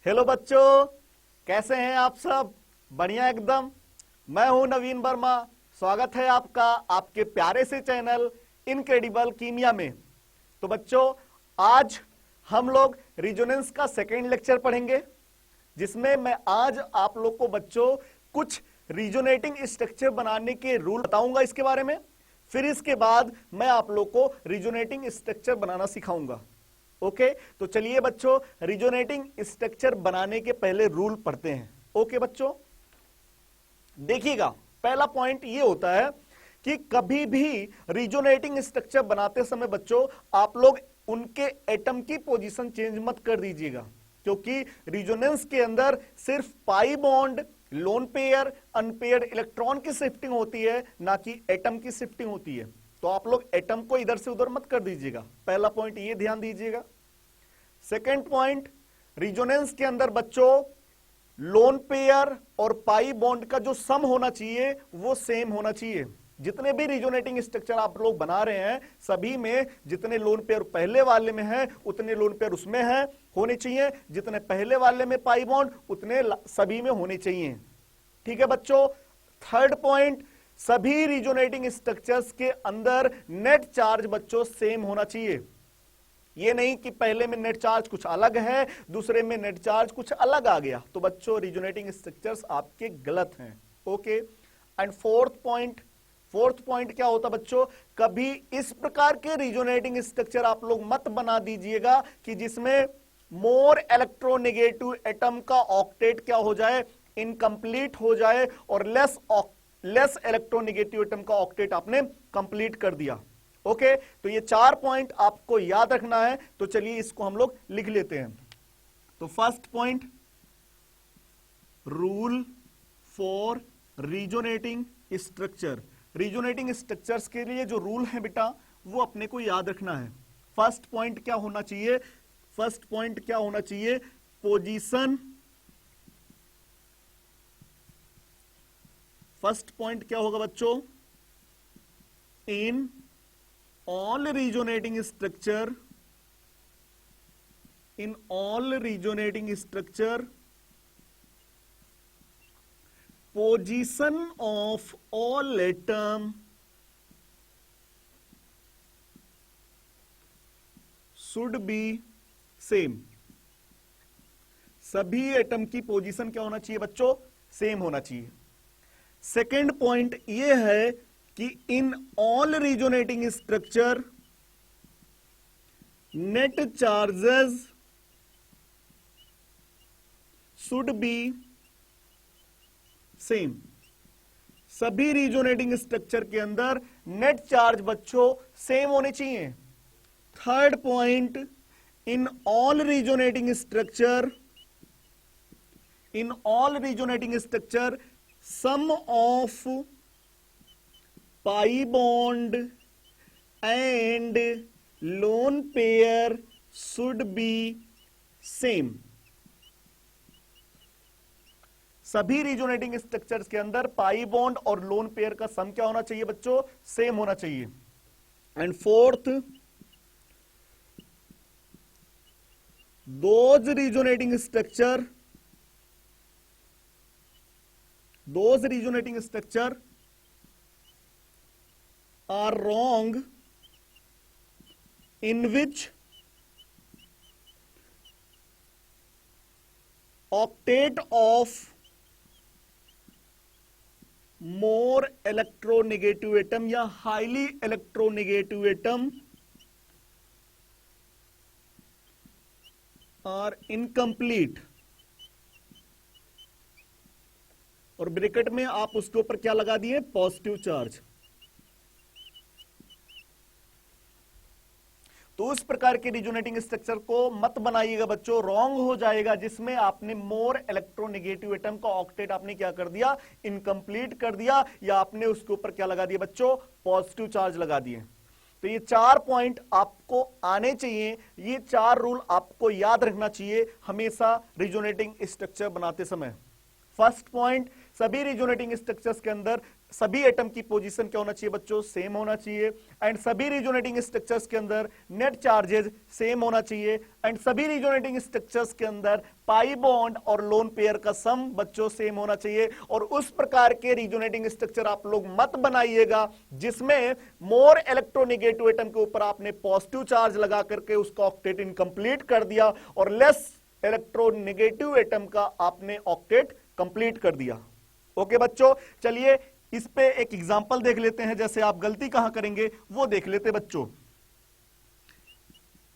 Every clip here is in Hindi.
हेलो बच्चों, कैसे हैं आप सब? बढ़िया एकदम। मैं हूं नवीन वर्मा। स्वागत है आपका आपके प्यारे से चैनल इनक्रेडिबल कीमिया में। तो बच्चों, आज हम लोग रिजोनेंस का सेकेंड लेक्चर पढ़ेंगे, जिसमें मैं आज आप लोग को बच्चों कुछ रिजोनेटिंग स्ट्रक्चर बनाने के रूल बताऊंगा इसके बारे में। फिर इसके बाद मैं आप लोग को रिजोनेटिंग स्ट्रक्चर बनाना सिखाऊंगा। ओके, तो चलिए बच्चों, रिजोनेटिंग स्ट्रक्चर बनाने के पहले रूल पढ़ते हैं। ओके बच्चों, देखिएगा, पहला पॉइंट ये होता है कि कभी भी रिजोनेटिंग स्ट्रक्चर बनाते समय बच्चों आप लोग उनके एटम की पोजीशन चेंज मत कर दीजिएगा, क्योंकि रिजोनेंस के अंदर सिर्फ pi bond, lone pair, unpaired electron की शिफ्टिंग होती है, ना कि एटम की शिफ्टिंग होती है। तो आप लोग एटम को इधर से उधर मत कर दीजिएगा। पहला पॉइंट ये ध्यान दीजिएगा। सेकेंड पॉइंट, रिजोनेंस के अंदर बच्चों लोन पेयर और पाई बॉन्ड का जो सम होना चाहिए वो सेम होना चाहिए। जितने भी रिजोनेटिंग स्ट्रक्चर आप लोग बना रहे हैं, सभी में जितने लोन पेयर पहले वाले में है उतने लोन पेयर उसमें है होने चाहिए, जितने पहले वाले में पाई बॉन्ड उतने सभी में होने चाहिए। ठीक है बच्चों। थर्ड पॉइंट, सभी रिजोनेटिंग स्ट्रक्चर्स के अंदर नेट चार्ज बच्चों सेम होना चाहिए। ये नहीं कि पहले में नेट चार्ज कुछ अलग है, दूसरे में नेट चार्ज कुछ अलग आ गया, तो बच्चों रिजोनेटिंग स्ट्रक्चर्स आपके गलत हैं। ओके। एंड फोर्थ पॉइंट क्या होता बच्चों, कभी इस प्रकार के रिजोनेटिंग स्ट्रक्चर आप लोग मत बना दीजिएगा कि जिसमें मोर इलेक्ट्रोनेगेटिव एटम का ऑक्टेट क्या हो जाए, इनकम्प्लीट हो जाए, और लेस इलेक्ट्रोनेगेटिव एटम का ऑक्टेट आपने कंप्लीट कर दिया। ओके, तो ये 4 पॉइंट आपको याद रखना है। तो चलिए इसको हम लोग लिख लेते हैं। तो first point, rule for resonating structure. Resonating structures के लिए जो रूल है बेटा, वो अपने को याद रखना है। फर्स्ट पॉइंट क्या होना चाहिए? पोजीशन। फर्स्ट पॉइंट क्या होगा बच्चों? इन all resonating structure, position of all atom should be same। सभी एटम की पोजीशन क्या होना चाहिए बच्चों? सेम होना चाहिए। सेकेंड पॉइंट यह है कि in all resonating structure net charges should be same. सभी रिजोनेटिंग स्ट्रक्चर के अंदर नेट चार्ज बच्चों सेम होने चाहिए। Third point, in all resonating structure sum of pi bond and lone pair should be same. सभी रिजोनेटिंग स्ट्रक्चर्स के अंदर पाई बॉन्ड और लोन पेयर का सम क्या होना चाहिए बच्चों? सेम होना चाहिए। And fourth, those resonating structure are wrong in which octet of more electronegative atom या highly electronegative atom are incomplete। और ब्रैकेट में आप उसके ऊपर क्या लगा दिए? Positive charge. तो इस प्रकार के रिजोनेटिंग स्ट्रक्चर को मत बनाइएगा बच्चों, रॉन्ग हो जाएगा, जिसमें आपने मोर इलेक्ट्रोनेगेटिव एटम का ऑक्टेट आपने क्या कर दिया? इनकम्प्लीट कर दिया, या आपने उसके ऊपर क्या लगा दिया बच्चों? पॉजिटिव चार्ज लगा दिए। तो ये 4 पॉइंट आपको आने चाहिए, ये 4 रूल आपको याद रखना चाहिए हमेशा रिजोनेटिंग स्ट्रक्चर बनाते समय। फर्स्ट पॉइंट, सभी रिजोनेटिंग स्ट्रक्चर्स के अंदर सभी एटम की पोजीशन क्या होना चाहिए बच्चों, सेम होना चाहिए। एंड सभी रिजोनेटिंग स्ट्रक्चर्स के अंदर नेट चार्जेस सेम होना चाहिए। एंड सभी रिजोनेटिंग स्ट्रक्चर्स के अंदर पाई बॉन्ड और लोन पेयर का सम बच्चों सेम होना चाहिए। और उस प्रकार के रिजोनेटिंग स्ट्रक्चर आप लोग मत बनाइएगा जिसमें मोर इलेक्ट्रोनेगेटिव एटम के ऊपर आपने पॉजिटिव चार्ज लगा करके उसका ऑक्टेट इनकम्प्लीट कर दिया और लेस इलेक्ट्रोनेगेटिव एटम का आपने ऑक्टेट कंप्लीट कर दिया। ओके बच्चों, चलिए इस पे एक एग्जांपल देख लेते हैं, जैसे आप गलती कहां करेंगे वो देख लेते बच्चों।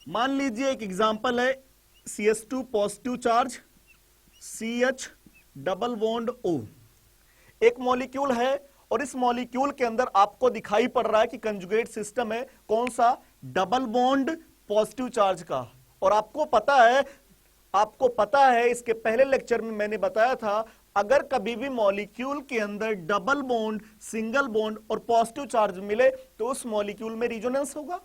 मान लीजिए एक एग्जांपल है CH2 positive charge, CH double bond O। एक मॉलिक्यूल है और इस मॉलिक्यूल के अंदर आपको दिखाई पड़ रहा है कि कंजुगेट सिस्टम है, कौन सा, डबल बॉन्ड पॉजिटिव चार्ज का। और आपको पता है इसके पहले लेक्चर में मैंने बताया था, अगर कभी भी मॉलिक्यूल के अंदर डबल बॉन्ड, सिंगल बॉन्ड और पॉजिटिव चार्ज मिले तो उस मॉलिक्यूल में रिजोनेंस होगा।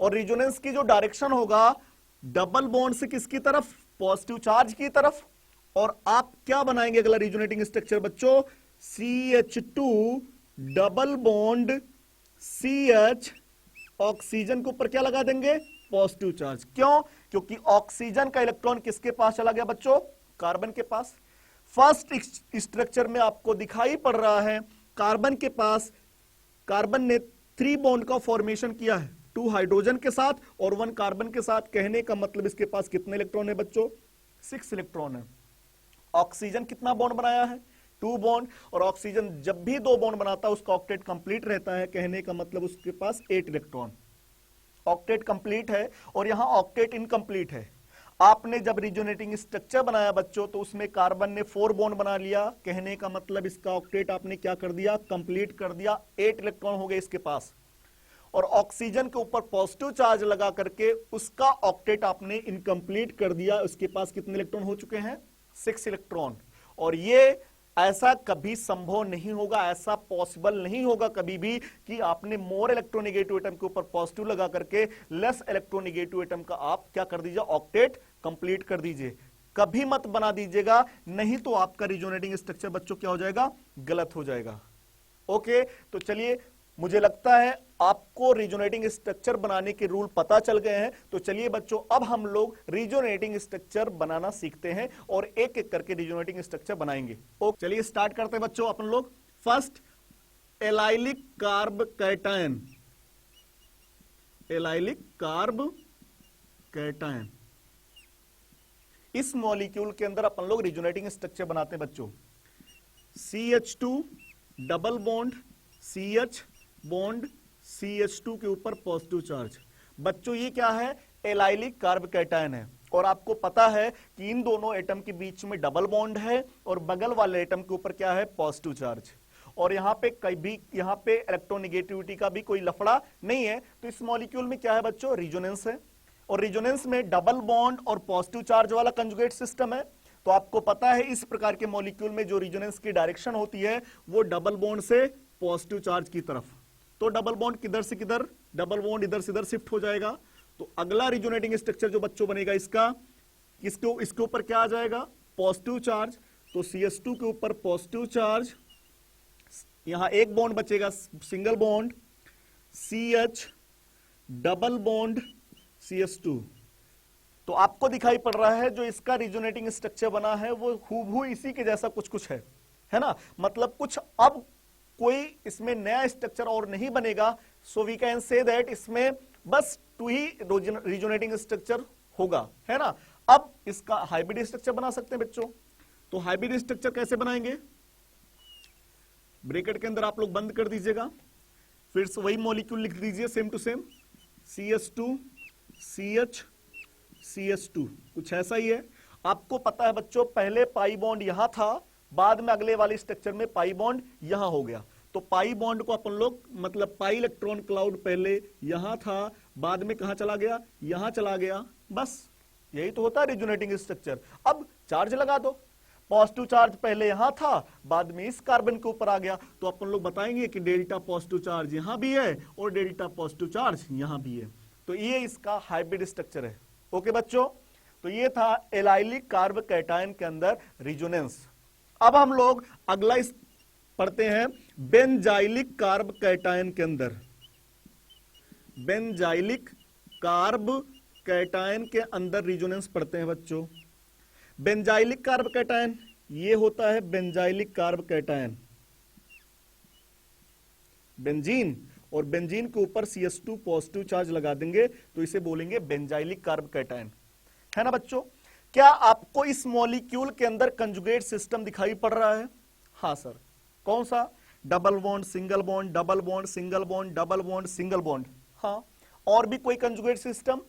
और रिजोनेंस की जो डायरेक्शन होगा डबल बॉन्ड से किसकी तरफ, पॉजिटिव चार्ज की तरफ। और आप क्या बनाएंगे अगला रिजोनेटिंग स्ट्रक्चर बच्चों, CH2 double bond CH, oxygen के ऊपर क्या लगा देंगे, पॉजिटिव चार्ज। क्यों, क्योंकि ऑक्सीजन का इलेक्ट्रॉन किसके पास चला गया बच्चों, कार्बन के पास। फर्स्ट स्ट्रक्चर में आपको दिखाई पड़ रहा है कार्बन के पास, कार्बन ने 3 बॉन्ड का फॉर्मेशन किया है, 2 हाइड्रोजन के साथ और 1 कार्बन के साथ। कहने का मतलब इसके पास कितने इलेक्ट्रॉन है बच्चों, 6 इलेक्ट्रॉन है। ऑक्सीजन कितना बॉन्ड बनाया है, 2 बॉन्ड। और ऑक्सीजन जब भी 2 बॉन्ड बनाता है उसका ऑक्टेट कंप्लीट रहता है, कहने का मतलब उसके पास 8 इलेक्ट्रॉन। ऑक्टेट कंप्लीट है और यहां ऑक्टेट इनकम्प्लीट है। आपने जब रिजोनेटिंग स्ट्रक्चर बनाया बच्चों तो उसमें कार्बन ने 4 बॉन्ड बना लिया, कहने का मतलब इसका ऑक्टेट आपने क्या कर दिया, कंप्लीट कर दिया, 8 इलेक्ट्रॉन हो गए इसके पास। और ऑक्सीजन के ऊपर पॉजिटिव चार्ज लगा करके उसका ऑक्टेट आपने इनकम्प्लीट कर दिया, उसके पास कितने इलेक्ट्रॉन हो चुके हैं, 6 इलेक्ट्रॉन। और ये ऐसा कभी संभव नहीं होगा, ऐसा पॉसिबल नहीं होगा कभी भी कि आपने मोर इलेक्ट्रोनेगेटिव एटम के ऊपर पॉजिटिव लगा करके लेस इलेक्ट्रोनेगेटिव एटम का आप क्या कर दीजिए, ऑक्टेट कंप्लीट कर दीजिए। कभी मत बना दीजिएगा, नहीं तो आपका रिजोनेटिंग स्ट्रक्चर बच्चों क्या हो जाएगा, गलत हो जाएगा। ओके, तो चलिए मुझे लगता है आपको रिजोनेटिंग स्ट्रक्चर बनाने के रूल पता चल गए हैं। तो चलिए बच्चों अब हम लोग रिजोनेटिंग स्ट्रक्चर बनाना सीखते हैं और एक एक करके रिजोनेटिंग स्ट्रक्चर बनाएंगे। ओके, चलिए स्टार्ट करते हैं बच्चों अपन लोग। First, allylic carb cation, allylic carb cation. इस मॉलिक्यूल के अंदर अपन लोग रिजोनेटिंग स्ट्रक्चर बनाते हैं बच्चों। CH2 double bond CH bond CH2 के ऊपर पॉजिटिव चार्ज। बच्चों ये क्या है, एलाइलिक कार्ब कैटायन है। और आपको पता है कि इन दोनों एटम के बीच में डबल बॉन्ड है और बगल वाले एटम के ऊपर क्या है, पॉजिटिव चार्ज। और यहां पे इलेक्ट्रोनेगेटिविटी का भी कोई लफड़ा नहीं है। तो इस मॉलिक्यूल में क्या है बच्चों, रिजोनेंस है। और रिजोनेंस में डबल बॉन्ड और पॉजिटिव चार्ज वाला कंजुगेट सिस्टम है। तो आपको पता है इस प्रकार के मॉलिक्यूल में जो रिजोनेंस की डायरेक्शन होती है वो डबल बॉन्ड से पॉजिटिव चार्ज की तरफ। तो डबल बॉन्ड किधर से किधर, डबल बॉन्ड इधर से इधर शिफ्ट हो जाएगा। तो अगला रिजोनेटिंग स्ट्रक्चर जो बच्चों बनेगा इसके ऊपर क्या आ जाएगा, पॉजिटिव चार्ज। तो CH2 के ऊपर पॉजिटिव चार्ज, यहां एक बॉन्ड बचेगा single bond, CH double bond CH2। तो आपको दिखाई पड़ रहा है जो इसका रिजोनेटिंग स्ट्रक्चर बना है वो हूबहू इसी के जैसा कुछ है ना। मतलब कुछ अब कोई इसमें नया स्ट्रक्चर और नहीं बनेगा। So we can say that इसमें बस 2 ही रिजोनेटिंग स्ट्रक्चर होगा, है ना। अब इसका हाइब्रिड स्ट्रक्चर बना सकते हैं बच्चों। तो हाइब्रिड स्ट्रक्चर कैसे बनाएंगे, ब्रैकेट के अंदर आप लोग बंद कर दीजिएगा, फिर से वही मॉलिक्यूल लिख दीजिए same to same, CH2 CH CH2, कुछ ऐसा ही है। आपको पता है बच्चों पहले पाई बॉन्ड यहां था, बाद में अगले वाले स्ट्रक्चर में पाई बॉन्ड यहां हो गया। तो पाई बॉन्ड को अपन लोग मतलब पाई इलेक्ट्रॉन क्लाउड पहले यहां था, बाद में कहां चला गया, यहां चला गया। बस यही तो होता है रिजोनेटिंग स्ट्रक्चर। अब चार्ज लगा दो, पॉजिटिव चार्ज पहले यहां था, बाद में इस कार्बन के ऊपर आ गया। तो अपन लोग बताएंगे कि डेल्टा पॉजिटिव चार्ज यहां भी है और डेल्टा पॉजिटिव चार्ज यहां भी है। तो ये इसका हाइब्रिड स्ट्रक्चर है। ओके बच्चों, तो ये था एलाइलिक कार्ब कैटायन के अंदर रिजोनेंस। अब हम लोग अगला पढ़ते हैं बेंजाइलिक कार्ब कैटायन के अंदर। बेंजाइलिक कार्ब कैटायन के अंदर रिजोनेंस पढ़ते हैं बच्चों। बेंजाइलिक कार्ब कैटायन ये होता है बेंजाइलिक कार्ब कैटायन, बेंजीन, और बेंजीन के ऊपर CH2 पॉजिटिव चार्ज लगा देंगे तो इसे बोलेंगे बेंजाइलिक कार्ब कैटायन, है ना बच्चों। क्या आपको इस मॉलिक्यूल के अंदर कंजुगेट सिस्टम दिखाई पड़ रहा है? हाँ सर। कौन सा? Double bond, single bond, double bond, single bond, double bond, single bond. हाँ, और भी कोई कंजुगेट सिस्टम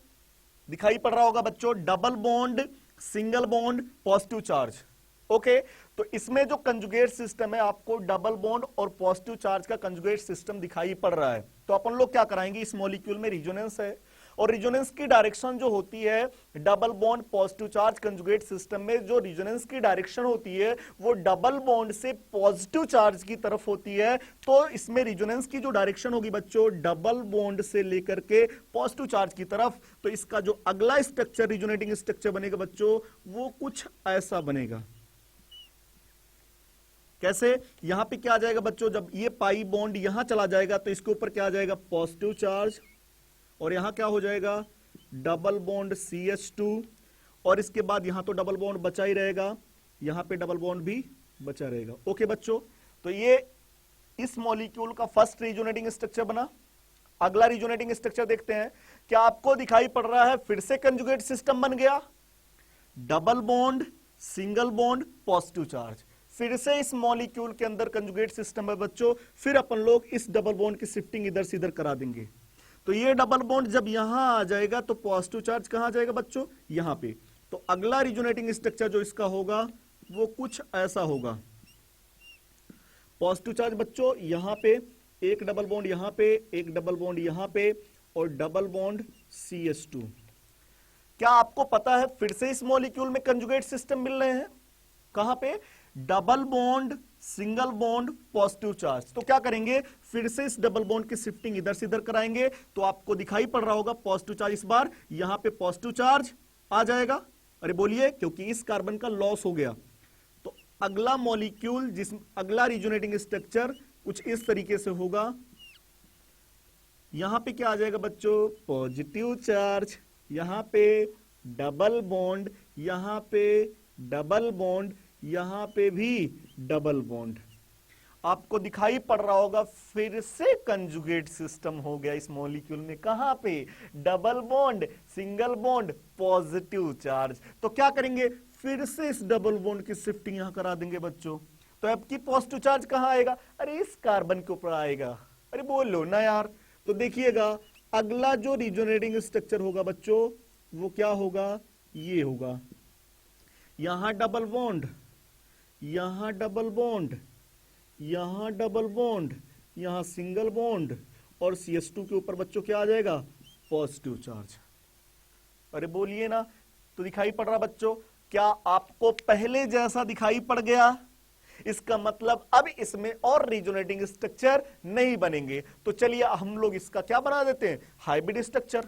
दिखाई पड़ रहा होगा बच्चों? Double bond, single bond, positive charge. Okay, तो इसमें जो कंजुगेट सिस्टम है आपको डबल बॉन्ड और पॉजिटिव चार्ज का कंजुगेट सिस्टम दिखाई पड़ रहा है। तो अपन लोग क्या कराएंगे, इस मॉलिक्यूल में रिजोनेंस है और रिजोनेंस की डायरेक्शन जो होती है double bond positive charge conjugate system में, जो रिजोनेंस की डायरेक्शन होती है वो डबल बॉन्ड से पॉजिटिव चार्ज की तरफ होती है। तो इसमें रिजोनेंस की जो डायरेक्शन होगी बच्चों डबल बॉन्ड से लेकर के पॉजिटिव चार्ज की तरफ, तो इसका जो अगला स्ट्रक्चर रिजोनेटिंग स्ट्रक्चर बनेगा बच्चों वो कुछ ऐसा बनेगा। कैसे? यहां पे क्या आ जाएगा बच्चों, जब ये पाई बॉन्ड यहां चला जाएगा तो इसके ऊपर क्या आ जाएगा, पॉजिटिव चार्ज, और यहां क्या हो जाएगा, डबल बॉन्ड CH2, और इसके बाद यहां तो डबल बॉन्ड बचा ही रहेगा, यहां पे डबल बॉन्ड भी बचा रहेगा। ओके बच्चों, तो ये इस मॉलिक्यूल का फर्स्ट रिजोनेटिंग स्ट्रक्चर बना। अगला रिजोनेटिंग स्ट्रक्चर देखते हैं। क्या आपको दिखाई पड़ रहा है? फिर से कंजुगेट सिस्टम बन गया, double bond, single bond, positive charge. फिर से इस मॉलिक्यूल के अंदर कंजुगेट सिस्टम है बच्चों। फिर अपन लोग इस डबल बॉन्ड की शिफ्टिंग इधर से इधर करा देंगे। तो ये डबल बॉन्ड जब यहां आ जाएगा तो पॉजिटिव चार्ज कहां आ जाएगा बच्चों, यहां पे। तो अगला रिजोनेटिंग स्ट्रक्चर जो इसका होगा वो कुछ ऐसा होगा। पॉजिटिव चार्ज बच्चों यहां पे, एक डबल बॉन्ड यहां पे, एक डबल बॉन्ड यहां पे, और डबल बॉन्ड CH2। क्या आपको पता है फिर से इस मॉलिक्यूल में कंजुगेट सिस्टम मिल रहे हैं? कहां पे? Double bond, single bond, positive charge. तो क्या करेंगे, फिर से इस डबल बॉन्ड की शिफ्टिंग इधर से इधर कराएंगे तो आपको दिखाई पड़ रहा होगा पॉजिटिव चार्ज, इस बार यहां पे पॉजिटिव चार्ज आ जाएगा। अरे बोलिए, क्योंकि इस कार्बन का लॉस हो गया। तो अगला मॉलिक्यूल अगला रिजोनेटिंग स्ट्रक्चर कुछ इस तरीके से होगा। यहां पे क्या आ जाएगा बच्चों, पॉजिटिव चार्ज, यहां पे डबल बॉन्ड, यहां पे डबल बॉन्ड, यहां पे भी डबल बॉन्ड। आपको दिखाई पड़ रहा होगा फिर से कंजुगेट सिस्टम हो गया इस मॉलिक्यूल में। कहां पे? Double bond, single bond, positive charge. तो क्या करेंगे, फिर से इस डबल बॉन्ड की शिफ्टिंग यहां करा देंगे बच्चों। तो आपकी पॉजिटिव चार्ज कहां आएगा? अरे इस कार्बन के ऊपर आएगा। अरे बोल लो ना यार। तो देखिएगा अगला जो रिजोनेटिंग स्ट्रक्चर होगा बच्चों वो क्या होगा, ये होगा। यहां डबल बॉन्ड, यहां डबल बॉन्ड, यहां डबल बॉन्ड, यहां सिंगल बॉन्ड, और CH2 के ऊपर बच्चों क्या आ जाएगा, पॉजिटिव चार्ज। अरे बोलिए ना। तो दिखाई पड़ रहा बच्चों? क्या आपको पहले जैसा दिखाई पड़ गया? इसका मतलब अब इसमें और रिजोनेटिंग स्ट्रक्चर नहीं बनेंगे। तो चलिए हम लोग इसका क्या बना देते हैं, हाइब्रिड स्ट्रक्चर।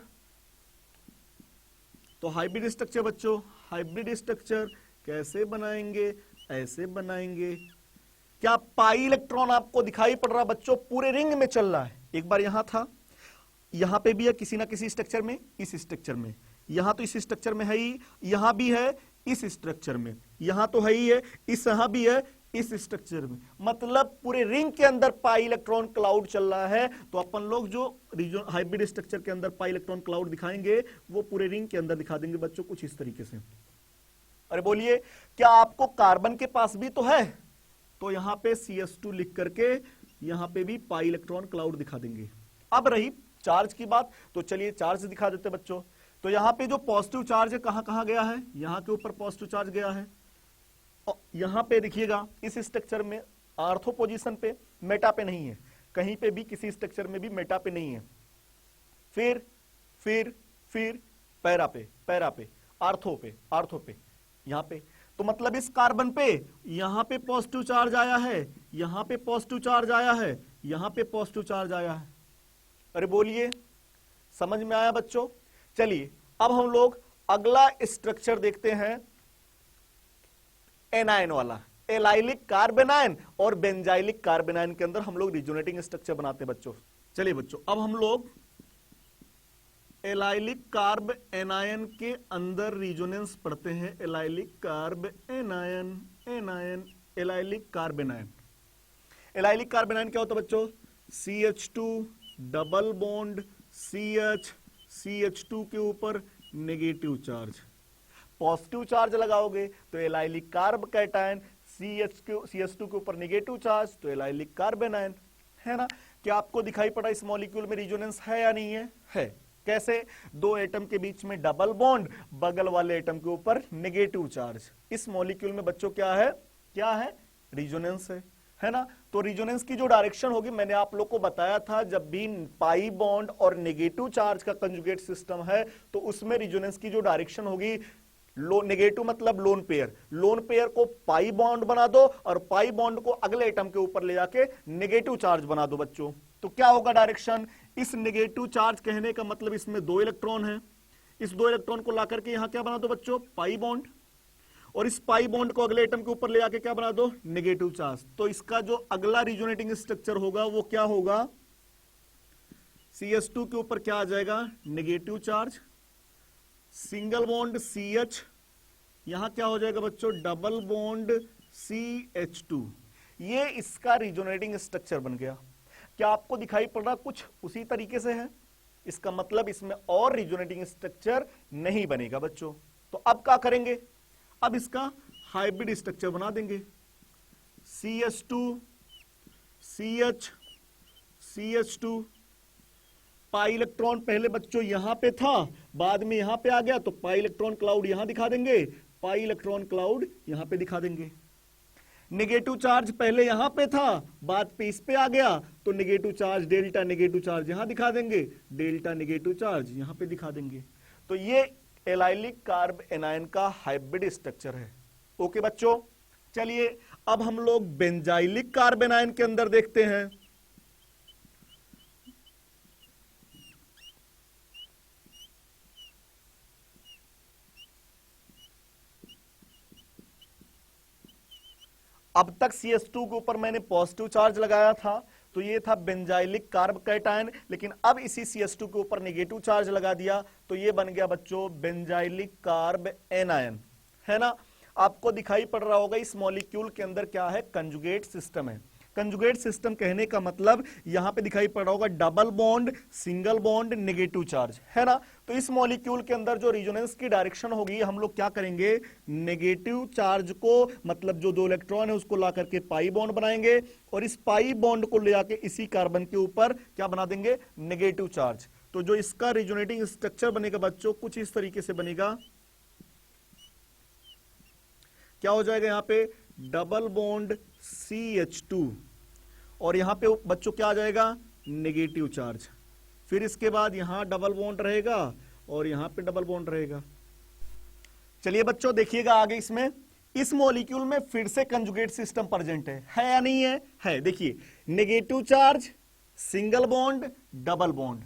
तो हाइब्रिड स्ट्रक्चर बच्चों, हाइब्रिड स्ट्रक्चर कैसे बनाएंगे, ऐसे बनाएंगे। क्या पाई इलेक्ट्रॉन आपको दिखाई पड़ रहा बच्चों, पूरे रिंग में चल रहा है। एक बार यहां था, यहां पे भी है किसी ना किसी स्ट्रक्चर में, इस स्ट्रक्चर में, यहां तो इस स्ट्रक्चर में है ही, यहां भी है इस स्ट्रक्चर में, यहां तो है ही है, इस यहां भी है इस स्ट्रक्चर में। मतलब पूरे रिंग के अंदर पाई इलेक्ट्रॉन क्लाउड चल रहा है। तो अपन लोग जो हाइब्रिड स्ट्रक्चर के अंदर पाई इलेक्ट्रॉन क्लाउड दिखाएंगे वो पूरे रिंग के अंदर दिखा देंगे बच्चों, कुछ इस तरीके से। अरे बोलिए, क्या आपको कार्बन के पास भी तो है? तो यहां पे CH2 लिख करके यहां पे भी पाई इलेक्ट्रॉन क्लाउड दिखा देंगे। अब रही चार्ज की बात, तो चलिए चार्ज दिखा देते बच्चों। तो यहां पे जो पॉजिटिव चार्ज है कहां कहां गया है, यहां के ऊपर पॉजिटिव चार्ज गया है। और यहां पे देखिएगा इस स्ट्रक्चर में आर्थो पोजीशन पे, मेटा पे नहीं है, कहीं पे भी किसी स्ट्रक्चर में भी मेटा पे नहीं है। फिर पैरा पे, पैरा पे, आर्थो पे, आर्थो पे, यहां पे। तो मतलब इस कार्बन पे यहां पे पॉजिटिव चार्ज आया है, यहां पे पॉजिटिव चार्ज आया है, यहां पे पॉजिटिव चार्ज आया है। अरे बोलिए, समझ में आया बच्चों? चलिए अब हम लोग अगला स्ट्रक्चर देखते हैं, एनायन वाला। एलाइलिक कार्बेनाइन और बेंजाइलिक कार्बेनाइन के अंदर हम लोग रिजोनेटिंग स्ट्रक्चर बनाते हैं बच्चों। चलिए बच्चों, अब हम लोग एलाइलिक कार्ब एनायन के अंदर रिजोनेंस पढ़ते हैं। Allylic carb anion, anion, allylic कार्बेनाइन। Allylic कार्बेनाइन क्या होता है बच्चों? CH2 double bond CH, CH2 के ऊपर नेगेटिव चार्ज, पॉजिटिव चार्ज लगाओगे तो एलाइलिक कार्ब कैटायन, CH2 के ऊपर नेगेटिव चार्ज तो एलाइलिक कार्बेनाइन, है ना। क्या आपको दिखाई पड़ा इस मॉलिक्यूल में रिजोनेंस है या नहीं है? है। कैसे? दो एटम के बीच में डबल बॉन्ड, बगल वाले एटम के ऊपर नेगेटिव चार्ज। इस मॉलिक्यूल में बच्चों क्या है? क्या है? रिजोनेंस है ना। तो रिजोनेंस की जो डायरेक्शन होगी, मैंने आप लोग को बताया था, जब भी पाई बॉन्ड और नेगेटिव चार्ज का कंजुगेट सिस्टम है तो उसमें रिजोनेंस की जो डायरेक्शन होगी, नेगेटिव मतलब लोन पेयर, लोन पेयर को पाई बॉन्ड बना दो और पाई बॉन्ड को अगले एटम के ऊपर ले जाके नेगेटिव चार्ज बना दो बच्चों। तो क्या होगा डायरेक्शन? इस नेगेटिव चार्ज कहने का मतलब इसमें दो इलेक्ट्रॉन है, इस दो इलेक्ट्रॉन को ला करके यहां क्या बना दो बच्चों? पाई बॉन्ड, और इस पाई बॉन्ड को अगले एटम के ऊपर ले आके क्या बना दो? Negative charge. तो इसका जो अगला रिजोनेटिंग स्ट्रक्चर होगा वो क्या होगा? CH2 के ऊपर क्या आ जाएगा? Negative charge, single bond CH, यहां क्या हो जाएगा बच्चों? Double bond CH2। ये इसका रिजोनेटिंग स्ट्रक्चर बन गया। क्या आपको दिखाई पड़ रहा? कुछ उसी तरीके से है। इसका मतलब इसमें और रिजोनेटिंग स्ट्रक्चर नहीं बनेगा बच्चों। तो अब क्या करेंगे? अब इसका हाइब्रिड स्ट्रक्चर बना देंगे। CH2 CH CH2, pi electron पहले बच्चों यहां पे था, बाद में यहां पे आ गया, तो पाई इलेक्ट्रॉन क्लाउड यहां दिखा देंगे, पाई इलेक्ट्रॉन क्लाउड यहां पे दिखा देंगे। नेगेटिव चार्ज पहले यहां पे था, बाद पे इस पे आ गया, तो negative charge, delta negative charge यहां दिखा देंगे, डेल्टा नेगेटिव चार्ज यहां पे दिखा देंगे। तो ये एलाइलिक कार्ब एनायन का हाइब्रिड स्ट्रक्चर है। ओके बच्चों, चलिए अब हम लोग बेंजाइलिक कार्ब एनायन के अंदर देखते हैं। अब तक CH2 के ऊपर मैंने पॉजिटिव चार्ज लगाया था, तो ये था बेंजाइलिक कार्ब कैटायन, लेकिन अब इसी CH2 के ऊपर नेगेटिव चार्ज लगा दिया तो ये बन गया बच्चों बेंजाइलिक कार्ब एनायन, है ना। आपको दिखाई पड़ रहा होगा इस मॉलिक्यूल के अंदर क्या है? कंजुगेट सिस्टम है। कंजुगेट सिस्टम कहने का मतलब यहां पे दिखाई पड़ रहा होगा double bond, single bond, negative charge, है ना। तो इस मॉलिक्यूल के अंदर जो रिजोनेंस की डायरेक्शन होगी, हम लोग क्या करेंगे? नेगेटिव चार्ज को, मतलब जो दो इलेक्ट्रॉन है उसको ला करके पाई बॉन्ड बनाएंगे और इस पाई बॉन्ड को ले आके इसी कार्बन के ऊपर क्या बना देंगे? Negative charge. तो जो इसका रिजोनेटिंग स्ट्रक्चर बनेगा बच्चों कुछ इस तरीके से बनेगा। क्या हो जाएगा? यहां पे डबल बॉन्ड CH2 और यहां पे बच्चों क्या आ जाएगा? Negative charge. फिर इसके बाद यहां डबल बॉन्ड रहेगा और यहां पे डबल बॉन्ड रहेगा। चलिए बच्चों देखिएगा आगे, इसमें इस मॉलिक्यूल में फिर से कंजुगेट सिस्टम प्रेजेंट है या नहीं है? है। देखिए, negative charge, single bond, double bond,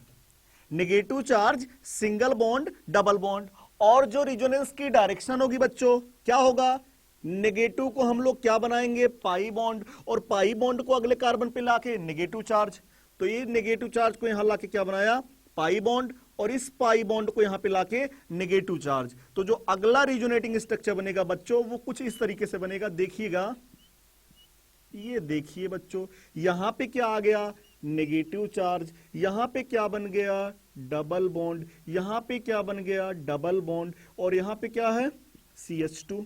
negative charge, single bond, double bond. और जो रिजोनेंस की डायरेक्शन होगी बच्चों क्या होगा? नेगेटिव को हम लोग क्या बनाएंगे? पाई बॉन्ड, और पाई बॉन्ड को अगले कार्बन पे लाके नेगेटिव चार्ज। तो ये नेगेटिव चार्ज को यहां लाके क्या बनाया? पाई बॉन्ड, और इस पाई बॉन्ड को यहां पे लाके नेगेटिव चार्ज। तो जो अगला रिजोनेटिंग स्ट्रक्चर बनेगा बच्चों वो कुछ इस तरीके से बनेगा। देखिएगा, ये देखिए बच्चों, यहां पे क्या आ गया? Negative charge. यहां पे क्या बन गया? Double bond. यहां पे क्या बन गया? Double bond. और यहां पे क्या है? CH2।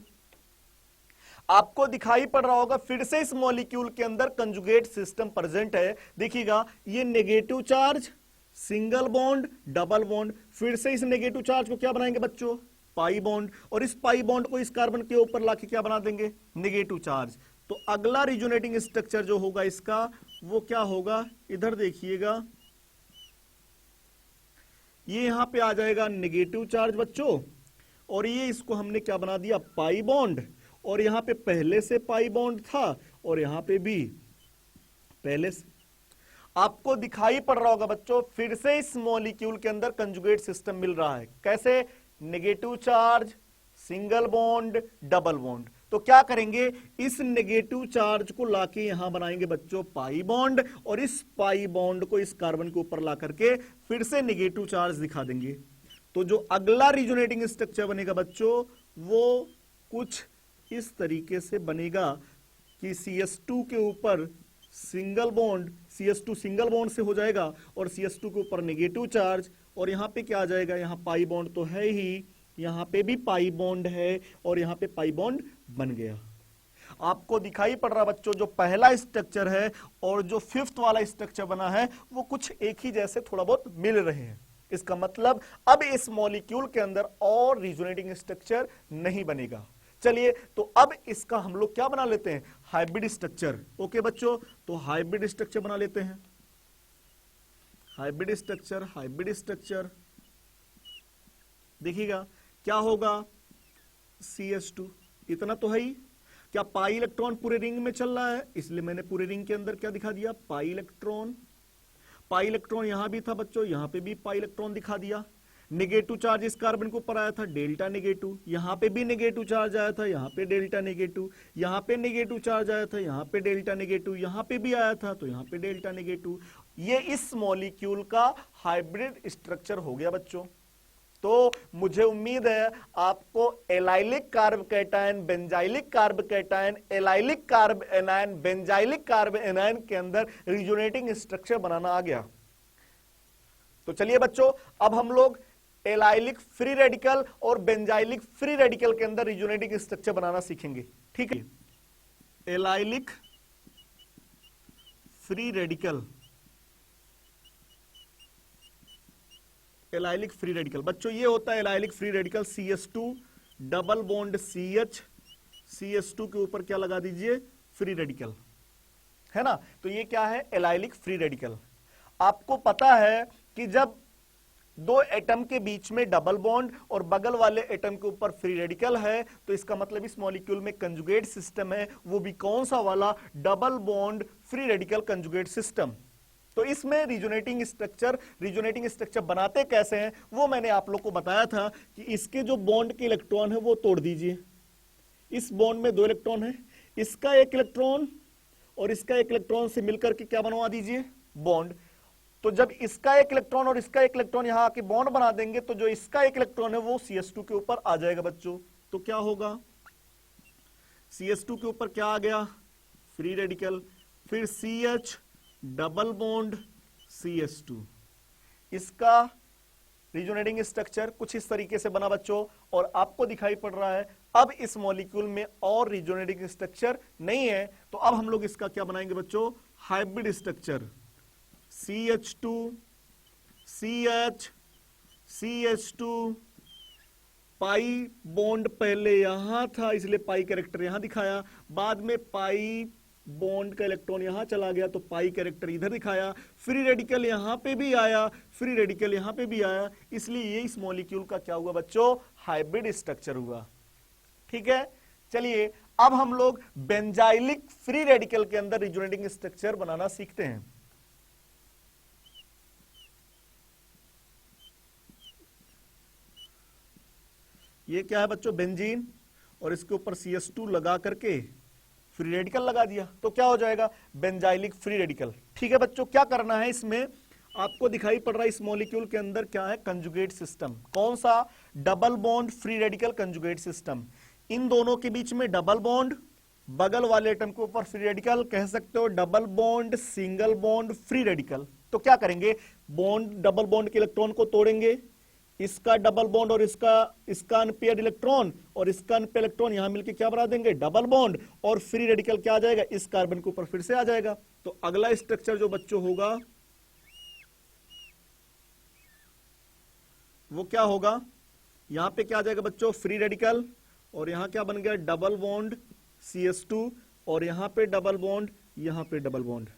आपको दिखाई पड़ रहा होगा फिर से इस मॉलिक्यूल के अंदर कंजुगेट सिस्टम प्रेजेंट है। देखिएगा, ये negative charge, single bond, double bond. फिर से इस नेगेटिव चार्ज को क्या बनाएंगे बच्चों? पाई बॉन्ड, और इस पाई बॉन्ड को इस कार्बन के ऊपर लाके क्या बना देंगे? Negative charge. तो अगला रिजोनेटिंग स्ट्रक्चर जो होगा इसका वो क्या होगा? इधर देखिएगा, ये यहां पे आ जाएगा नेगेटिव चार्ज बच्चों, और ये इसको हमने क्या बना दिया? पाई बॉन्ड। और यहां पे पहले से पाई बॉन्ड था और यहां पे भी पहले से। आपको दिखाई पड़ रहा होगा बच्चों फिर से इस मॉलिक्यूल के अंदर कंजुगेट सिस्टम मिल रहा है। कैसे? Negative charge, single bond, double bond. तो क्या करेंगे, इस नेगेटिव चार्ज को लाके यहां बनाएंगे बच्चों पाई बॉन्ड, और इस पाई बॉन्ड को इस कार्बन के ऊपर ला करके फिर से नेगेटिव चार्ज दिखा देंगे। तो जो अगला रिजोनेटिंग स्ट्रक्चर बनेगा बच्चों वो कुछ इस तरीके से बनेगा कि CH2 के ऊपर single bond, CH2 single bond से हो जाएगा और CH2 के ऊपर नेगेटिव चार्ज, और यहां पे क्या आ जाएगा, यहां पाई बॉन्ड तो है ही, यहां पे भी पाई बॉन्ड है और यहां पे पाई बॉन्ड बन गया। आपको दिखाई पड़ रहा बच्चों जो पहला स्ट्रक्चर है और जो फिफ्थ वाला स्ट्रक्चर बना है वो कुछ एक ही जैसे थोड़ा बहुत मिल रहे हैं। इसका मतलब अब इस मॉलिक्यूल के अंदर और रिजोनेटिंग स्ट्रक्चर नहीं बनेगा। चलिए तो अब इसका हम लोग क्या बना लेते हैं, हाइब्रिड स्ट्रक्चर। ओके बच्चों, तो हाइब्रिड स्ट्रक्चर बना लेते हैं। हाइब्रिड स्ट्रक्चर, हाइब्रिड स्ट्रक्चर देखिएगा क्या होगा, CH2 इतना तो है ही। क्या पाई इलेक्ट्रॉन पूरे रिंग में चल रहा है, इसलिए मैंने पूरे रिंग के अंदर क्या दिखा दिया, पाई इलेक्ट्रॉन। पाई इलेक्ट्रॉन यहां भी था बच्चों, यहां पे भी पाई इलेक्ट्रॉन दिखा दिया। नेगेटिव चार्ज इस कार्बन के ऊपर आया था, डेल्टा नेगेटिव। यहां पे भी नेगेटिव चार्ज आया था, यहां पे डेल्टा नेगेटिव। यहां पे नेगेटिव चार्ज आया था, यहां पे डेल्टा नेगेटिव। यहां पे भी आया था तो यहां पे डेल्टा नेगेटिव। ये इस मॉलिक्यूल का हाइब्रिड स्ट्रक्चर हो गया बच्चों। तो मुझे उम्मीद है आपको allylic carb cation, benzylic carb cation, allylic carb anion, benzylic carb anion के अंदर रिजोनेटिंग स्ट्रक्चर बनाना आ गया। तो चलिए बच्चों अब हम लोग एलाइलिक फ्री रेडिकल और बेंजाइलिक फ्री रेडिकल के अंदर रिजोनेटिंग स्ट्रक्चर बनाना सीखेंगे। ठीक है, allylic free radical, allylic free radical बच्चों ये होता है allylic free radical, CH2 double bond CH, CH2 के ऊपर क्या लगा दीजिए, फ्री रेडिकल, है ना। तो ये क्या है, एलाइलिक फ्री रेडिकल। आपको पता है कि जब दो एटम के बीच में डबल बॉन्ड और बगल वाले एटम के ऊपर फ्री रेडिकल है तो इसका मतलब इस मॉलिक्यूल में कंजुगेट सिस्टम है, वो भी कौन सा वाला, double bond free radical conjugate system. तो इसमें रिजोनेटिंग स्ट्रक्चर बनाते कैसे हैं वो मैंने आप लोग को बताया था कि इसके जो बॉन्ड के इलेक्ट्रॉन है वो तोड़ दीजिए। इस बॉन्ड में 2 इलेक्ट्रॉन है, इसका 1 इलेक्ट्रॉन और इसका 1 इलेक्ट्रॉन से मिलकर के क्या बनवा दीजिए, बॉन्ड। तो जब इसका 1 इलेक्ट्रॉन और इसका 1 इलेक्ट्रॉन यहां आके बॉन्ड बना देंगे तो जो इसका 1 इलेक्ट्रॉन है वो CH2 के ऊपर आ जाएगा बच्चों। तो क्या होगा, CH2 के ऊपर क्या आ गया, फ्री रेडिकल, फिर CH डबल बॉन्ड CH2। इसका रिजोनेटिंग स्ट्रक्चर कुछ इस तरीके से बना बच्चों, और आपको दिखाई पड़ रहा है अब इस मॉलिक्यूल में और रिजोनेटिंग स्ट्रक्चर नहीं है। तो अब हम लोग इसका क्या बनाएंगे बच्चों, hybrid structure, CH2 CH CH2 pi bond पहले यहां था इसलिए पाई कैरेक्टर यहां दिखाया, बाद में पाई बॉन्ड का इलेक्ट्रॉन यहां चला गया तो पाई कैरेक्टर इधर दिखाया, फ्री रेडिकल यहां पे भी आया, फ्री रेडिकल यहां पे भी आया, इसलिए ये इस मॉलिक्यूल का क्या हुआ बच्चों, हाइब्रिड स्ट्रक्चर हुआ। ठीक है, चलिए अब हम लोग बेंजाइलिक फ्री रेडिकल के अंदर रिजोनेटिंग स्ट्रक्चर बनाना सीखते हैं। ये क्या है बच्चों, बेंजीन, और इसके ऊपर CH2 लगा करके फ्री रेडिकल लगा दिया तो क्या हो जाएगा, बेंजाइलिक फ्री रेडिकल। ठीक है बच्चों, क्या करना है इसमें, आपको दिखाई पड़ रहा है इस मॉलिक्यूल के अंदर क्या है, कंजुगेट सिस्टम। कौन सा, double bond free radical conjugate system. इन दोनों के बीच में डबल बॉन्ड, बगल वाले एटम के ऊपर फ्री रेडिकल, कह सकते हो double bond single bond free radical. तो क्या करेंगे, बॉन्ड डबल बॉन्ड के इलेक्ट्रॉन को तोड़ेंगे, इसका डबल बॉन्ड और इसका अनपेयर्ड इलेक्ट्रॉन और इसका अनपेयर्ड इलेक्ट्रॉन यहां मिलकर क्या बना देंगे, डबल बॉन्ड, और फ्री रेडिकल क्या आ जाएगा, इस कार्बन के ऊपर फिर से आ जाएगा। तो अगला स्ट्रक्चर जो बच्चों होगा वो क्या होगा, यहां पे क्या आ जाएगा बच्चों, फ्री रेडिकल, और यहां क्या बन गया, डबल बॉन्ड CH2, और यहां पे डबल बॉन्ड, यहां पे डबल बॉन्ड।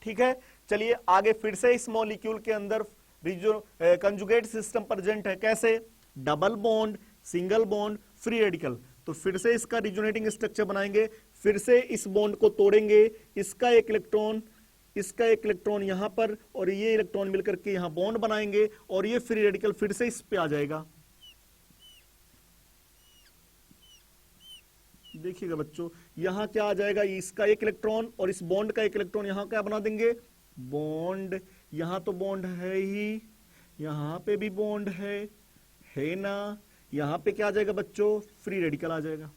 ठीक है, चलिए आगे फिर से इस मॉलिक्यूल के अंदर कंजुगेट सिस्टम प्रेजेंट है, कैसे, double bond single bond free radical. तो फिर से इसका रिजोनेटिंग स्ट्रक्चर बनाएंगे, फिर से इस बॉन्ड को तोड़ेंगे, इसका 1 इलेक्ट्रॉन, इसका 1 इलेक्ट्रॉन यहां पर और ये इलेक्ट्रॉन मिलकर के यहां बॉन्ड बनाएंगे और ये फ्री रेडिकल फिर से इस पे आ जाएगा। देखिएगा बच्चों, यहां क्या आ जाएगा, इसका एक इलेक्ट्रॉन और इस बॉन्ड का एक इलेक्ट्रॉन, यहां क्या बना देंगे, बॉन्ड। यहां तो बॉन्ड है ही, यहां पे भी बॉन्ड है ना। यहां पे क्या आ जाएगा बच्चों, फ्री रेडिकल आ जाएगा।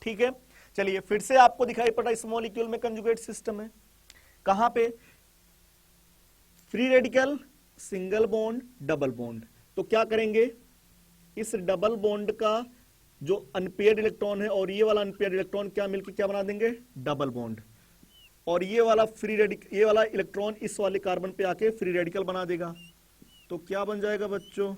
ठीक है, चलिए फिर से आपको दिखाई पड़ा इस मॉलिक्यूल में कंजुगेट सिस्टम है। कहां पे, free radical, single bond, double bond. तो क्या करेंगे, इस डबल बॉन्ड का जो अनपेयर्ड इलेक्ट्रॉन है और ये वाला अनपेयर्ड इलेक्ट्रॉन क्या मिलकर क्या बना देंगे, डबल बॉन्ड। और ये वाला फ्री रेडिकल, ये वाला इलेक्ट्रॉन इस वाले कार्बन पे आके फ्री रेडिकल बना देगा। तो क्या बन जाएगा बच्चों,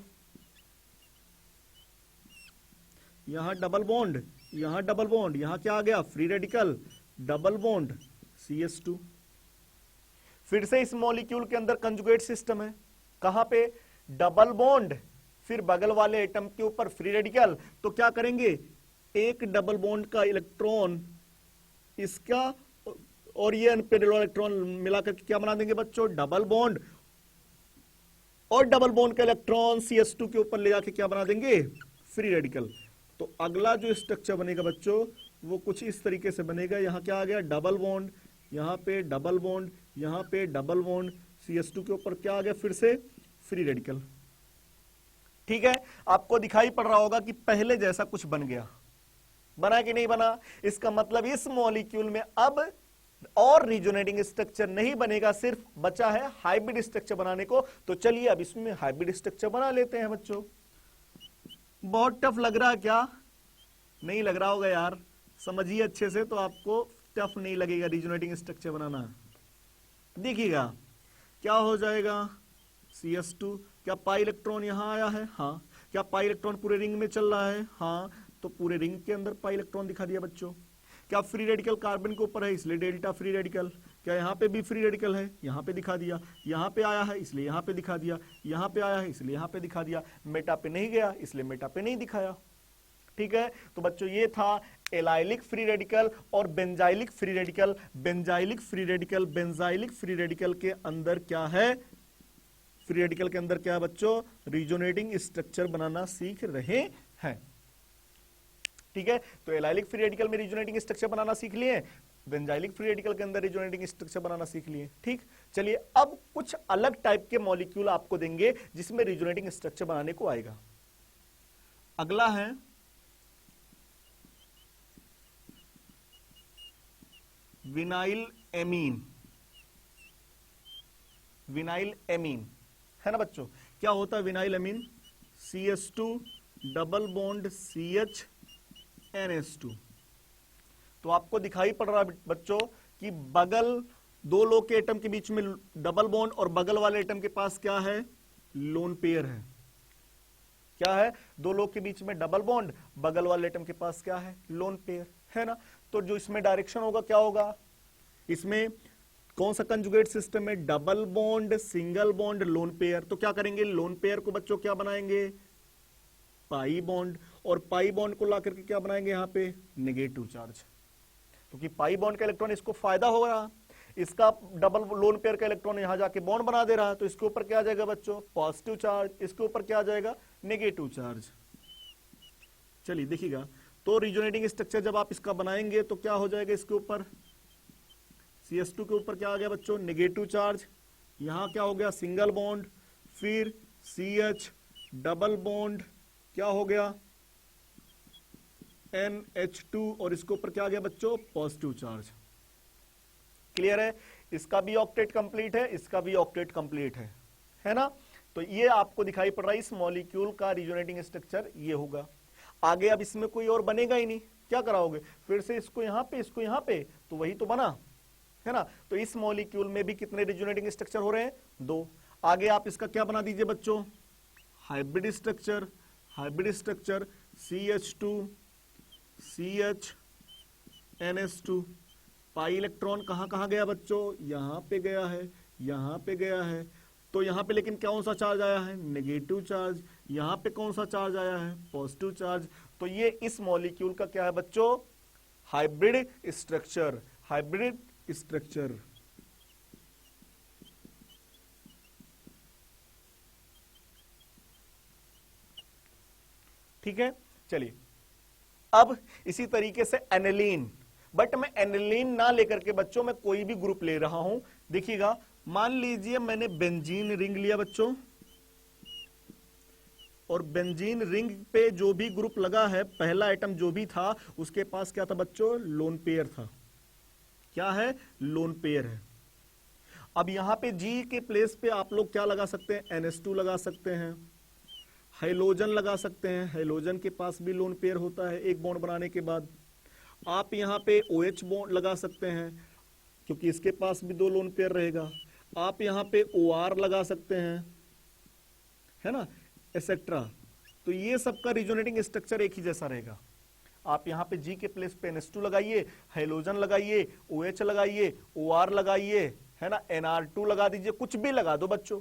यहां डबल बॉन्ड, यहां डबल बॉन्ड, यहां क्या आ गया, free radical, double bond, CH2। फिर से इस मॉलिक्यूल के अंदर कंजुगेट सिस्टम है। कहां पे, डबल बॉन्ड, फिर बगल वाले एटम के ऊपर फ्री रेडिकल। तो क्या करेंगे, एक डबल बॉन्ड का इलेक्ट्रॉन इसका और ये अनपेयर्ड इलेक्ट्रॉन मिलाकर क्या बना देंगे बच्चों, डबल बॉन्ड। और डबल बॉन्ड का इलेक्ट्रॉन CH2 के ऊपर ले जाके क्या बना देंगे, फ्री रेडिकल। तो अगला जो स्ट्रक्चर बनेगा बच्चों वो कुछ इस तरीके से बनेगा। यहां क्या आ गया, डबल बॉन्ड, यहां पे डबल बॉन्ड, यहां पे डबल बॉन्ड, CH2 के ऊपर क्या आ गया, फिर से फ्री रेडिकल। ठीक है, आपको दिखाई पड़ रहा होगा कि पहले जैसा कुछ बन गया, बना कि नहीं बना। इसका मतलब इस मॉलिक्यूल में अब और रिजोनेटिंग स्ट्रक्चर नहीं बनेगा, सिर्फ बचा है हाइब्रिड स्ट्रक्चर बनाने को। तो चलिए अब इसमें हाइब्रिड स्ट्रक्चर बना लेते हैं बच्चों। बहुत टफ लग रहा है क्या, नहीं लग रहा होगा यार, समझिए अच्छे से तो आपको टफ नहीं लगेगा रिजोनेटिंग स्ट्रक्चर बनाना। देखिएगा क्या हो जाएगा, CH2, क्या पाई इलेक्ट्रॉन यहां आया है, हाँ। क्या पाई इलेक्ट्रॉन पूरे रिंग में चल रहा है, हाँ। तो पूरे रिंग के अंदर पाई इलेक्ट्रॉन दिखा दिया बच्चों। क्या फ्री रेडिकल कार्बन के ऊपर है इसलिए डेल्टा फ्री रेडिकल। क्या यहां पे भी फ्री रेडिकल है, यहां पे दिखा दिया। यहां पे आया है इसलिए यहां पे दिखा दिया, यहां पे आया है इसलिए यहां पे दिखा दिया। मेटा पे नहीं गया इसलिए मेटा पे नहीं दिखाया। ठीक है, तो बच्चों ये था एलाइलिक फ्री रेडिकल और benzylic free radical. Benzylic free radical, benzylic free radical के अंदर क्या है, फ्री रेडिकल के अंदर क्या है बच्चों, रिजोनेटिंग स्ट्रक्चर बनाना सीख रहे हैं। ठीक है, तो एलाइलिक फ्री रेडिकल में रिजोनेटिंग स्ट्रक्चर बनाना सीख लिए, बेंजाइलिक फ्री रेडिकल के अंदर रिजोनेटिंग स्ट्रक्चर बनाना सीख लिए। ठीक, चलिए अब कुछ अलग टाइप के मॉलिक्यूल आपको देंगे जिसमें रिजोनेटिंग स्ट्रक्चर बनाने को आएगा। अगला है विनाइल एमीन। विनाइल एमीन है ना बच्चों, क्या होता है vinyl amine, CH2 double bond CH NH2। तो आपको दिखाई पड़ रहा है बच्चों कि बगल दो लोग के एटम के बीच में डबल बॉन्ड और बगल वाले एटम के पास क्या है, लोन पेयर है। क्या है, दो लोग के बीच में डबल बॉन्ड, बगल वाले एटम के पास क्या है, लोन पेयर है ना। तो जो इसमें डायरेक्शन होगा क्या होगा, इसमें कौन सा कंजुगेट सिस्टम है, double bond, single bond, lone pair. तो क्या करेंगे, लोन पेयर को बच्चों क्या बनाएंगे, पाई बॉन्ड, और पाई बॉन्ड को ला करके क्या बनाएंगे यहाँ पे, नेगेटिव चार्ज। क्योंकि पाई बॉन्ड का इलेक्ट्रॉन इसको फायदा हो रहा, इसका डबल लोन पेयर का इलेक्ट्रॉन यहां जाके बॉन्ड बना दे रहा है, तो इसके ऊपर क्या आ जाएगा बच्चों, पॉजिटिव चार्ज, इसके ऊपर क्या आ जाएगा, नेगेटिव चार्ज। चलिए देखिएगा, तो रिजोनेटिंग स्ट्रक्चर जब आप इसका बनाएंगे तो क्या हो जाएगा, इसके ऊपर CH2 के ऊपर क्या आ गया बच्चों, नेगेटिव चार्ज। यहां क्या हो गया, सिंगल बॉन्ड, फिर CH डबल बॉन्ड, क्या हो गया, NH2, और इसके ऊपर क्या आ गया बच्चों, पॉजिटिव चार्ज। क्लियर है, इसका भी ऑक्टेट कंप्लीट है, इसका भी ऑक्टेट कंप्लीट है ना। तो ये आपको दिखाई पड़ रहा है इस मॉलिक्यूल का रिजोनेटिंग स्ट्रक्चर ये होगा। आगे अब इसमें कोई और बनेगा ही नहीं, क्या कराओगे, फिर से इसको यहां पे, इसको यहां पे, तो वही तो बना है ना। तो इस मॉलिक्यूल में भी कितने रिजोनेटिंग स्ट्रक्चर हो रहे हैं, 2। आगे आप इसका क्या बना दीजिए बच्चों, hybrid structure. Hybrid structure CH2 CH NH2। Pi electron कहां कहां गया बच्चों, यहां पे गया है, यहां पे गया है। तो यहां पे लेकिन कौन सा चार्ज आया है, नेगेटिव चार्ज। यहां पे कौन सा चार्ज आया है, पॉजिटिव चार्ज। तो ये इस मॉलिक्यूल का क्या है बच्चों, हाइब्रिड स्ट्रक्चर। हाइब्रिड स्ट्रक्चर, ठीक है। चलिए अब इसी तरीके से एनिलीन, बट मैं एनिलीन ना लेकर के बच्चों मैं कोई भी ग्रुप ले रहा हूं। देखिएगा, मान लीजिए मैंने बेंजीन रिंग लिया बच्चों, और बेंजीन रिंग पे जो भी ग्रुप लगा है, पहला आइटम जो भी था उसके पास क्या था बच्चों, लोन पेयर था। क्या है, लोन पेयर है। अब यहां पे जी के प्लेस पे आप लोग क्या लगा सकते हैं, NH2 लगा सकते हैं, हाइलोजन लगा सकते हैं। हाइलोजन के पास भी लोन पेयर होता है एक बॉन्ड बनाने के बाद। आप यहां पे OH बॉन्ड लगा सकते हैं क्योंकि इसके पास भी 2 लोन पेयर रहेगा। आप यहां पे OR लगा सकते हैं, है ना, एसेट्रा। तो ये सबका रिजोनेटिंग स्ट्रक्चर एक ही जैसा रहेगा। आप यहां पे जी के प्लेस पे NH2 लगाइए, हाइलोजन लगाइए, OH लगाइए, OR लगाइए, है ना, NR2 लगा दीजिए, कुछ भी लगा दो बच्चों,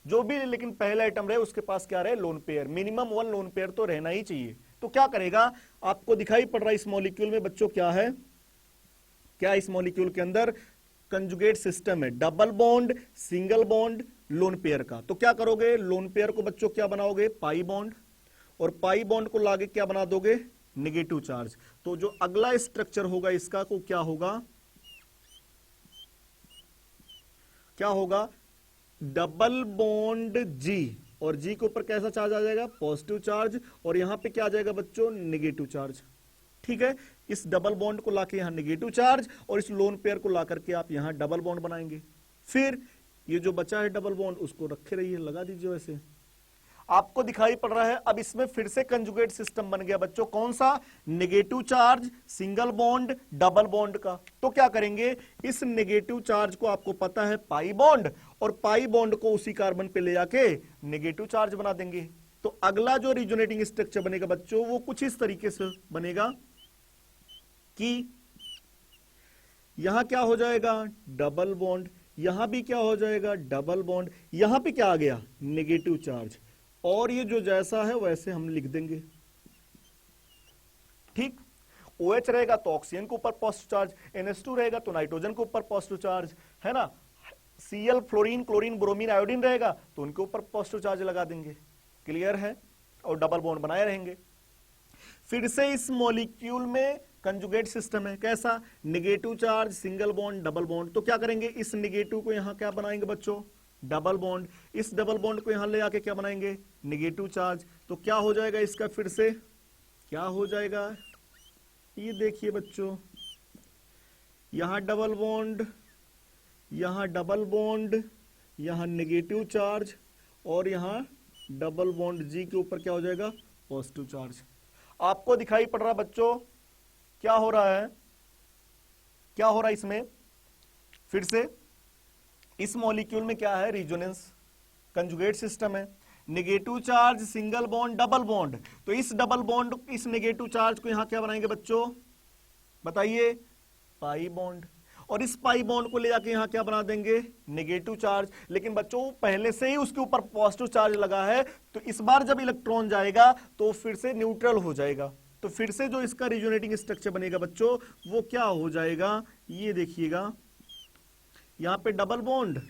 जो भी, लेकिन पहला आइटम रहे उसके पास क्या रहे, lone pair. Minimum 1 lone pair तो रहना ही चाहिए। तो क्या करेगा, आपको दिखाई पड़ रहा है इस मॉलिक्यूल में बच्चों क्या है, क्या इस मॉलिक्यूल के अंदर कंजुगेट सिस्टम है, double bond, single bond, loan pair का। तो क्या करोगे, लोन पेयर को बच्चों क्या बनाओगे, पाई बॉन्ड, और पाई बॉन्ड को लाके क्या बना दोगे, नेगेटिव चार्ज। तो जो अगला स्ट्रक्चर होगा इसका को क्या होगा, क्या होगा, डबल बॉन्ड जी, और जी के ऊपर कैसा चार्ज आ जाएगा, पॉजिटिव चार्ज, और यहां पे क्या आ जाएगा बच्चों, नेगेटिव चार्ज। ठीक है, इस डबल बॉन्ड को लाके यहां नेगेटिव चार्ज, और इस लोन पेयर को ला करके आप यहां डबल बॉन्ड बनाएंगे। फिर ये जो बचा है डबल बॉन्ड उसको रखे रहिए, लगा दीजिए वैसे। आपको दिखाई पड़ रहा है अब इसमें फिर से कंजुगेट सिस्टम बन गया बच्चों, कौन सा, negative charge, single bond, double bond का। तो क्या करेंगे, इस नेगेटिव चार्ज को आपको पता है पाई बॉन्ड, और पाई बॉन्ड को उसी कार्बन पे ले जाके नेगेटिव चार्ज बना देंगे। तो अगला जो रिजोनेटिंग स्ट्रक्चर बनेगा बच्चों वो कुछ इस तरीके से बनेगा कि यहां क्या हो जाएगा, डबल बॉन्ड, यहां भी क्या हो जाएगा, डबल बॉन्ड, यहां पे क्या आ गया, नेगेटिव चार्ज, और ये जो जैसा है वैसे हम लिख देंगे। ठीक, OH रहेगा तो ऑक्सीजन के ऊपर पॉजिटिव चार्ज, NH2 रहेगा तो नाइट्रोजन के ऊपर पॉजिटिव चार्ज, है ना, Cl fluorine, chlorine, bromine, iodine रहेगा तो उनके ऊपर पॉजिटिव चार्ज लगा देंगे। क्लियर है, और डबल बॉन्ड बनाए रहेंगे। फिर से इस मॉलिक्यूल में कंजुगेट सिस्टम है, कैसा, negative charge, single bond, double bond. तो क्या करेंगे, इस नेगेटिव को यहां क्या बनाएंगे बच्चों, डबल बॉन्ड, इस डबल बॉन्ड को यहां ले आके क्या बनाएंगे, नेगेटिव चार्ज। तो क्या हो जाएगा इसका, फिर से क्या हो जाएगा, ये देखिए बच्चों, यहां डबल बॉन्ड, यहां डबल बॉन्ड, यहां नेगेटिव चार्ज, और यहां डबल बॉन्ड जी के ऊपर क्या हो जाएगा, पॉजिटिव चार्ज। आपको दिखाई पड़ रहा बच्चों क्या हो रहा है, क्या हो रहा है इसमें, फिर से इस मॉलिक्यूल में क्या है, रिजोनेंस कंजुगेट सिस्टम है, negative charge, single bond, double bond. तो इस डबल बॉन्ड, इस नेगेटिव चार्ज को यहां क्या बनाएंगे बच्चों, बताइए, पाई बॉन्ड, और इस पाई बॉन्ड को ले जाके यहां क्या बना देंगे, नेगेटिव चार्ज। लेकिन बच्चों पहले से ही उसके ऊपर पॉजिटिव चार्ज लगा है, तो इस बार जब इलेक्ट्रॉन जाएगा तो फिर से न्यूट्रल हो जाएगा। तो फिर से जो इसका रिजोनेटिंग स्ट्रक्चर बनेगा बच्चों वो क्या हो जाएगा, ये देखिएगा, यहां पे डबल बॉन्ड,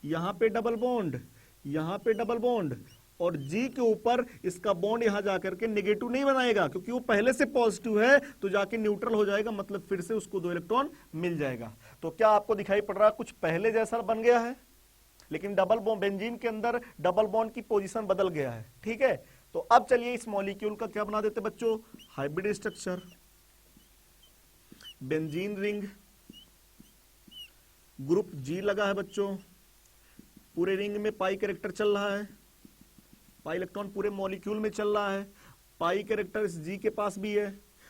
यहां पे डबल बॉन्ड, यहां पे डबल बॉन्ड, और जी के ऊपर इसका बॉन्ड यहां जाकर के नेगेटिव नहीं बनाएगा क्योंकि वो पहले से पॉजिटिव है, तो जाके न्यूट्रल हो जाएगा, मतलब फिर से उसको 2 इलेक्ट्रॉन मिल जाएगा। तो क्या आपको दिखाई पड़ रहा है, कुछ पहले जैसा बन गया है, लेकिन डबल बॉन्ड, बेंजीन के अंदर डबल बॉन्ड की पोजीशन बदल गया है। ठीक है, तो अब चलिए इस मॉलिक्यूल का क्या बना देते बच्चों, hybrid structure, benzene ring, group G लगा है बच्चों, पूरे रिंग में पाई कैरेक्टर चल रहा है, पाई इलेक्ट्रॉन पूरे मॉलिक्यूल में चल रहा है, पाई कैरेक्टर इस जी के पास भी है।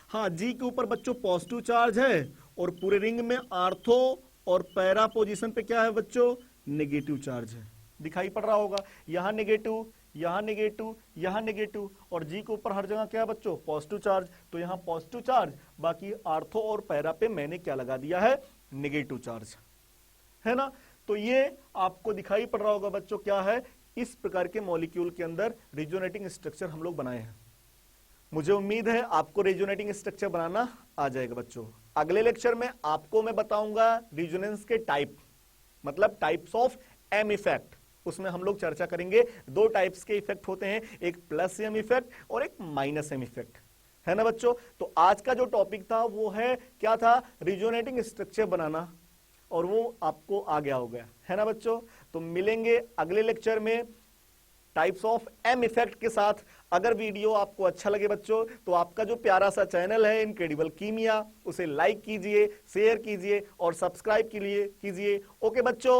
हाँ, जी के ऊपर बच्चों पॉजिटिव चार्ज है, और पूरे रिंग में आर्थो और पैरा पोजीशन पे क्या है बच्चों, नेगेटिव चार्ज है। दिखाई पड़ रहा होगा, यहां नेगेटिव, यहां नेगेटिव, यहां नेगेटिव, और जी के ऊपर हर जगह क्या है बच्चों, पॉजिटिव चार्ज। तो यहां पॉजिटिव चार्ज, बाकी आर्थो और पैरा पे मैंने क्या लगा दिया है, नेगेटिव चार्ज, है ना। तो ये आपको दिखाई पड़ रहा होगा बच्चों क्या है, इस प्रकार के मॉलिक्यूल के अंदर रेजोनेटिंग स्ट्रक्चर हम लोग बनाए हैं। मुझे उम्मीद है आपको रेजोनेटिंग स्ट्रक्चर बनाना आ जाएगा बच्चों। अगले लेक्चर में आपको मैं बताऊंगा रेजोनेंस के टाइप, मतलब टाइप्स ऑफ एम इफेक्ट। उसमें हम लोग चर्चा करेंगे, 2 टाइप्स के इफेक्ट होते हैं, एक प्लस एम इफेक्ट और एक माइनस एम इफेक्ट। है ना बच्चों। तो आज का जो टॉपिक था वो है क्या था, रिजोनेटिंग स्ट्रक्चर बनाना, और वो आपको आ गया हो गया, है ना बच्चों। तो मिलेंगे अगले लेक्चर में टाइप्स ऑफ एम इफेक्ट के साथ। अगर वीडियो आपको अच्छा लगे बच्चों तो आपका जो प्यारा सा चैनल है इनक्रेडिबल कीमिया, उसे लाइक कीजिए, शेयर कीजिए और सब्सक्राइब कीजिए। ओके बच्चों।